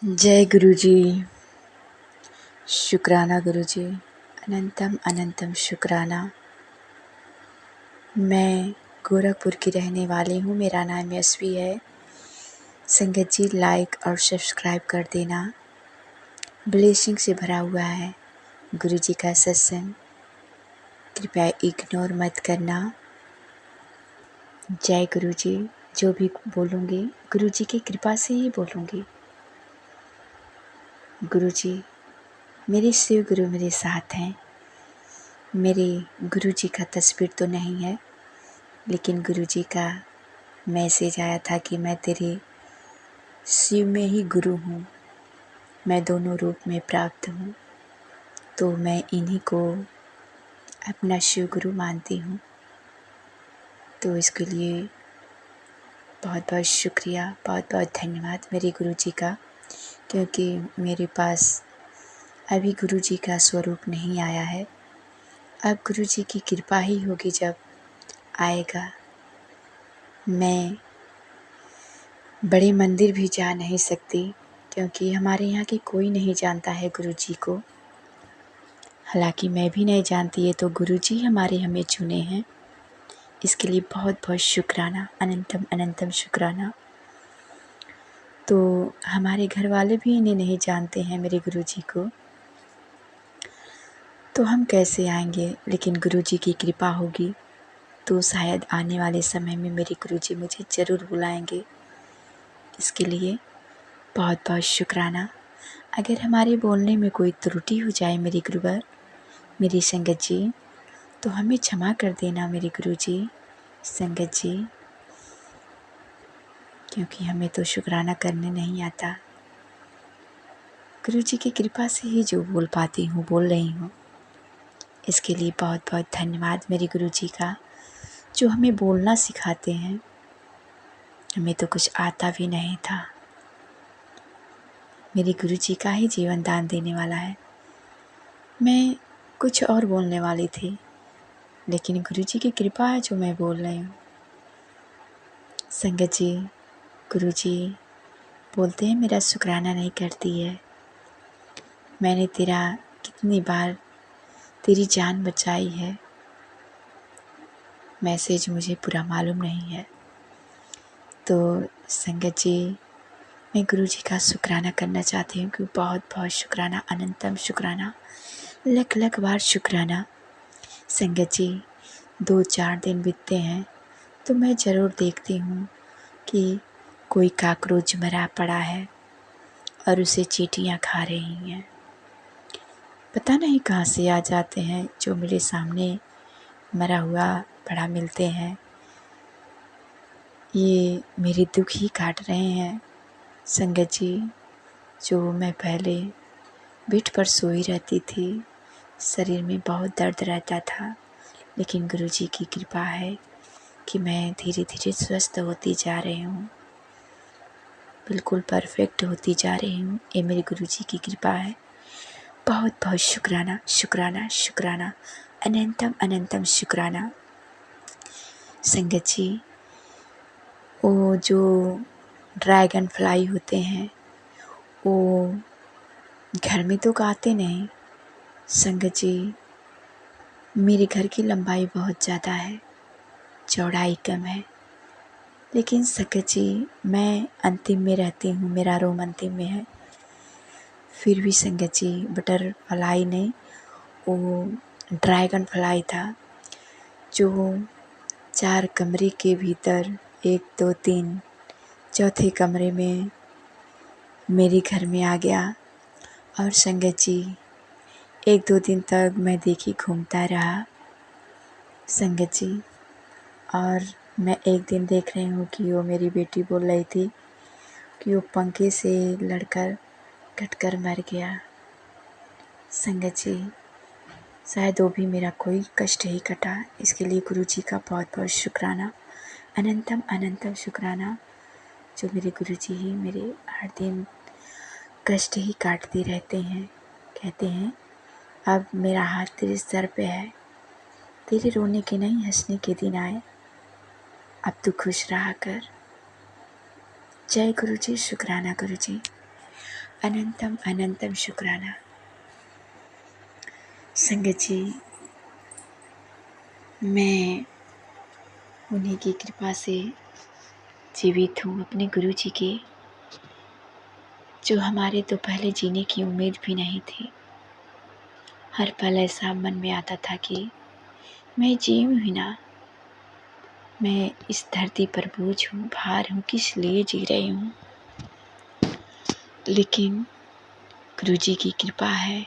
जय गुरु जी। शुक्राना गुरु जी, अनंतम अनंतम शुक्राना। मैं गोरखपुर की रहने वाली हूँ। मेरा नाम यशवी है। संगत जी लाइक और सब्सक्राइब कर देना। ब्लेसिंग से भरा हुआ है गुरु जी का सत्संग, कृपया इग्नोर मत करना। जय गुरु जी। जो भी बोलूँगी गुरु जी की कृपा से ही बोलूँगी। गुरु जी, मेरे शिव गुरु मेरे साथ हैं। मेरे गुरु जी का तस्वीर तो नहीं है, लेकिन गुरु जी का मैसेज आया था कि मैं तेरे शिव में ही गुरु हूँ, मैं दोनों रूप में प्राप्त हूँ। तो मैं इन्हीं को अपना शिव गुरु मानती हूँ। तो इसके लिए बहुत बहुत शुक्रिया, बहुत बहुत धन्यवाद मेरे गुरु जी का, क्योंकि मेरे पास अभी गुरु जी का स्वरूप नहीं आया है। अब गुरु जी की कृपा ही होगी जब आएगा। मैं बड़े मंदिर भी जा नहीं सकती, क्योंकि हमारे यहाँ की कोई नहीं जानता है गुरु जी को। हालांकि मैं भी नहीं जानती है, तो गुरु जी हमें चुने हैं। इसके लिए बहुत बहुत शुक्राना, अनंतम अनंतम शुक्राना। तो हमारे घर वाले भी इन्हें नहीं जानते हैं, मेरे गुरु जी को। तो हम कैसे आएंगे? लेकिन गुरु जी की कृपा होगी तो शायद आने वाले समय में मेरे गुरु जी मुझे ज़रूर बुलाएंगे। इसके लिए बहुत बहुत शुक्राना। अगर हमारे बोलने में कोई त्रुटि हो जाए मेरे गुरुवर, मेरी संगत जी, तो हमें क्षमा कर देना मेरे गुरु जी, संगत जी, क्योंकि हमें तो शुक्राना करने नहीं आता। गुरु जी की कृपा से ही जो बोल पाती हूँ बोल रही हूँ। इसके लिए बहुत बहुत धन्यवाद मेरे गुरु जी का, जो हमें बोलना सिखाते हैं। हमें तो कुछ आता भी नहीं था। मेरे गुरु जी का ही जीवन दान देने वाला है। मैं कुछ और बोलने वाली थी, लेकिन गुरु जी की कृपा है जो मैं बोल रही हूँ। संगत जी, गुरु जी बोलते हैं मेरा शुक्राना नहीं करती है। मैंने तेरा कितनी बार तेरी जान बचाई है, मैसेज मुझे पूरा मालूम नहीं है। तो संगत जी, मैं गुरु जी का शुक्राना करना चाहती हूँ कि बहुत बहुत शुक्राना, अनंतम शुक्राना, लख लख बार शुक्राना। संगत जी, 2-4 दिन बीतते हैं तो मैं ज़रूर देखती हूँ कि कोई काकरोच मरा पड़ा है और उसे चींटियाँ खा रही हैं। पता नहीं कहाँ से आ जाते हैं जो मेरे सामने मरा हुआ पड़ा मिलते हैं। ये मेरे दुख ही काट रहे हैं। संगत जी, जो मैं पहले बेड पर सोई रहती थी, शरीर में बहुत दर्द रहता था, लेकिन गुरु जी की कृपा है कि मैं धीरे धीरे स्वस्थ होती जा रही हूँ, बिल्कुल परफेक्ट होती जा रही हूँ। ये मेरे गुरु जी की कृपा है। बहुत बहुत शुक्राना, शुक्राना, शुक्राना, अनंतम अनंतम शुक्राना। संगत जी, वो जो ड्रैगन फ्लाई होते हैं, वो घर में तो आते नहीं। संगत जी, मेरे घर की लंबाई बहुत ज़्यादा है, चौड़ाई कम है, लेकिन संगत जी मैं अंतिम में रहती हूँ, मेरा रूम अंतिम में है। फिर भी संगत जी, बटरफ्लाई नहीं, वो ड्रैगन फ्लाई था, जो 4 कमरे के भीतर 1 2 3 चौथे कमरे में मेरे घर में आ गया। और संगत जी, 1-2 दिन तक मैं देखी घूमता रहा संगत जी। और मैं एक दिन देख रही हूँ कि वो मेरी बेटी बोल रही थी कि वो पंखे से लड़कर कटकर मर गया। संगत जी, शायद वो भी मेरा कोई कष्ट ही कटा। इसके लिए गुरु जी का बहुत बहुत शुक्राना, अनंतम अनंतम शुक्राना, जो मेरे गुरु जी ही मेरे हर दिन कष्ट ही काटते रहते हैं। कहते हैं अब मेरा हाथ तेरे सर पे है, तेरे रोने के नहीं हंसने के दिन आए, अब तू खुश रहा कर। जय गुरु जी, शुक्राना गुरु जी। अनंतम अनंतम शुक्राना। संगत जी, मैं उन्हीं की कृपा से जीवित हूँ, अपने गुरु जी के, जो हमारे तो पहले जीने की उम्मीद भी नहीं थी। हर पल ऐसा मन में आता था कि मैं जीऊँ ही ना, मैं इस धरती पर बोझ हूँ, भार हूँ, किस लिए जी रही हूँ। लेकिन गुरु जी की कृपा है।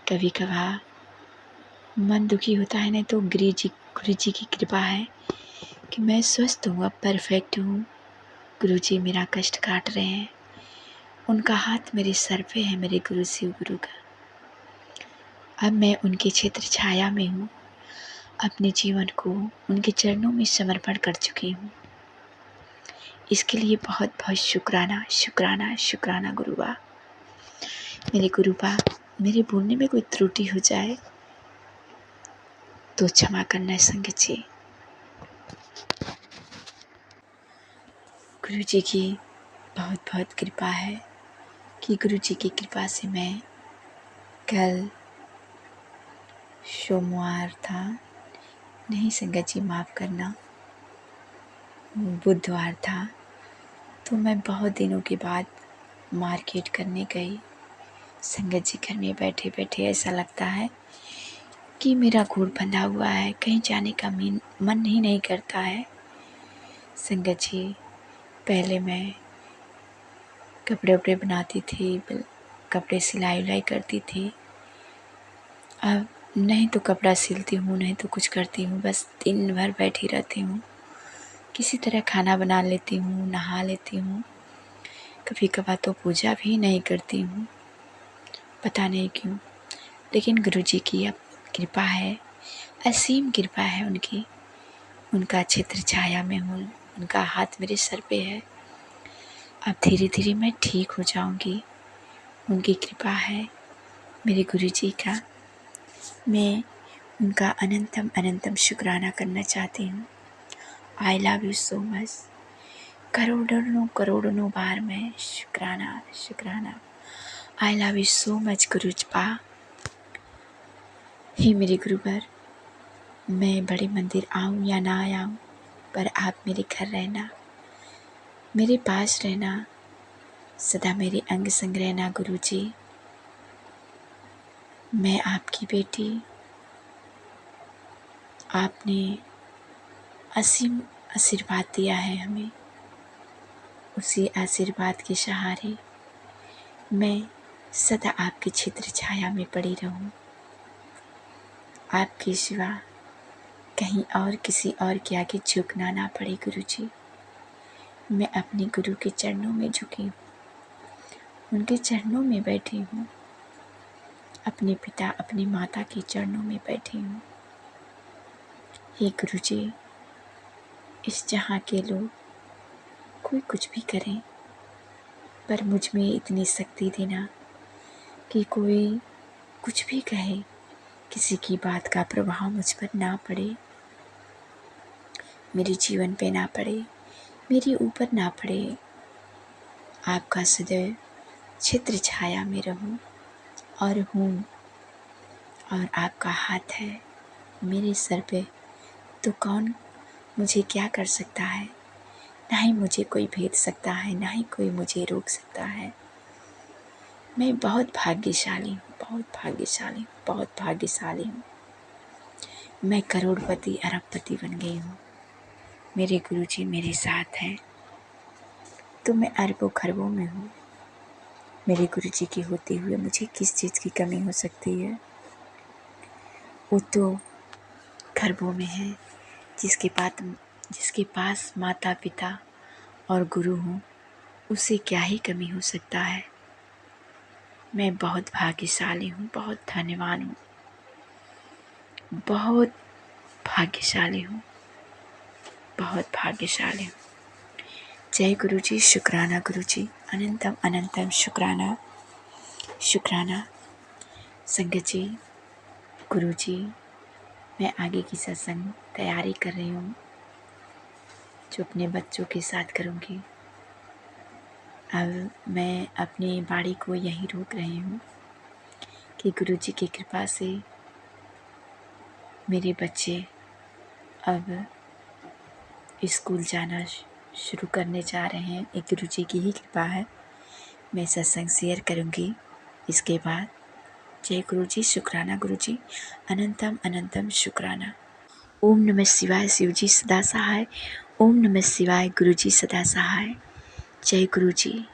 कभी कभार मन दुखी होता है, नहीं तो गुरु जी की कृपा है कि मैं स्वस्थ हूँ, अब परफेक्ट हूँ। गुरु जी मेरा कष्ट काट रहे हैं, उनका हाथ मेरे सर पे है, मेरे गुरु शिव गुरु का। अब मैं उनके क्षेत्र छाया में हूँ, अपने जीवन को उनके चरणों में समर्पण कर चुकी हूँ। इसके लिए बहुत बहुत शुक्राना शुक्राना शुक्राना गुरुबा। मेरे गुरुबा, मेरे बोलने में कोई त्रुटि हो जाए तो क्षमा करना संगत जी। गुरु जी की बहुत बहुत कृपा है कि गुरु जी की कृपा से मैं कल सोमवार था, नहीं संगत जी माफ़ करना, बुधवार था, तो मैं बहुत दिनों के बाद मार्केट करने गई। संगत जी, घर में बैठे बैठे ऐसा लगता है कि मेरा घूर बंधा हुआ है, कहीं जाने का मन ही नहीं करता है। संगत जी, पहले मैं कपड़े वपड़े बनाती थी, कपड़े सिलाई उलाई करती थी। अब नहीं तो कपड़ा सिलती हूँ, नहीं तो कुछ करती हूँ, बस दिन भर बैठी रहती हूँ। किसी तरह खाना बना लेती हूँ, नहा लेती हूँ, कभी कभार तो पूजा भी नहीं करती हूँ, पता नहीं क्यों। लेकिन गुरु जी की अब कृपा है, असीम कृपा है उनकी। उनका क्षेत्र छाया में हूँ, उनका हाथ मेरे सर पे है। अब धीरे धीरे मैं ठीक हो जाऊंगी, उनकी कृपा है, मेरे गुरु जी का। मैं उनका अनंतम अनंतम शुक्राना करना चाहती हूँ। I love you so much. करोड़ों करोड़ों बार मैं शुक्राना शुक्राना। I love you so much गुरुजपा। हे मेरे गुरुवर, मैं बड़े मंदिर आऊँ या ना आऊँ, पर आप मेरे घर रहना, मेरे पास रहना, सदा मेरे अंग संग रहना गुरु जी। मैं आपकी बेटी, आपने असीम आशीर्वाद दिया है हमें, उसी आशीर्वाद के सहारे मैं सदा आपके क्षेत्र छाया में पड़ी रहूं। आपके सिवा कहीं और किसी और के आगे झुकना ना पड़े गुरु जी। मैं अपने गुरु के चरणों में झुकी हूँ, उनके चरणों में बैठी हूँ, अपने पिता अपनी माता के चरणों में बैठी हूँ। हे गुरु जी, इस जहाँ के लोग कोई कुछ भी करें, पर मुझ में इतनी शक्ति देना कि कोई कुछ भी कहे, किसी की बात का प्रभाव मुझ पर ना पड़े, मेरे जीवन पे ना पड़े, मेरे ऊपर ना पड़े। आपका सदैव क्षेत्र छाया में रहूं और हूँ, और आपका हाथ है मेरे सर पे, तो कौन मुझे क्या कर सकता है। ना ही मुझे कोई भेद सकता है, ना ही कोई मुझे रोक सकता है। मैं बहुत भाग्यशाली हूँ, बहुत भाग्यशाली हूँ, बहुत भाग्यशाली हूँ। मैं करोड़पति अरबपति बन गई हूँ। मेरे गुरुजी मेरे साथ हैं, तो मैं अरबों खरबों में हूँ। मेरे गुरुजी के होते हुए मुझे किस चीज़ की कमी हो सकती है। वो तो खरबों में है। जिसके पास माता पिता और गुरु हों, उसे क्या ही कमी हो सकता है। मैं बहुत भाग्यशाली हूँ, बहुत धन्यवान हूँ, बहुत भाग्यशाली हूँ, बहुत भाग्यशाली हूँ। जय गुरु जी, शुक्राना गुरु जी, अनंतम अनंतम शुक्राना शुक्राना। संगत जी, गुरु जी, मैं आगे की सत्संग तैयारी कर रही हूँ, जो अपने बच्चों के साथ करूँगी। अब मैं अपनी बाड़ी को यहीं रोक रही हूँ कि गुरुजी की कृपा से मेरे बच्चे अब स्कूल जाना शुरू करने जा रहे हैं। एक गुरुजी की ही कृपा है। मैं सत्संग शेयर करूँगी इसके बाद। जय गुरुजी, शुक्राना गुरुजी, अनंतम अनंतम शुक्राना। ओम नमः शिवाय, शिवजी सदा सहाय। ओम नमः शिवाय, गुरुजी सदा सहाय। जय गुरुजी।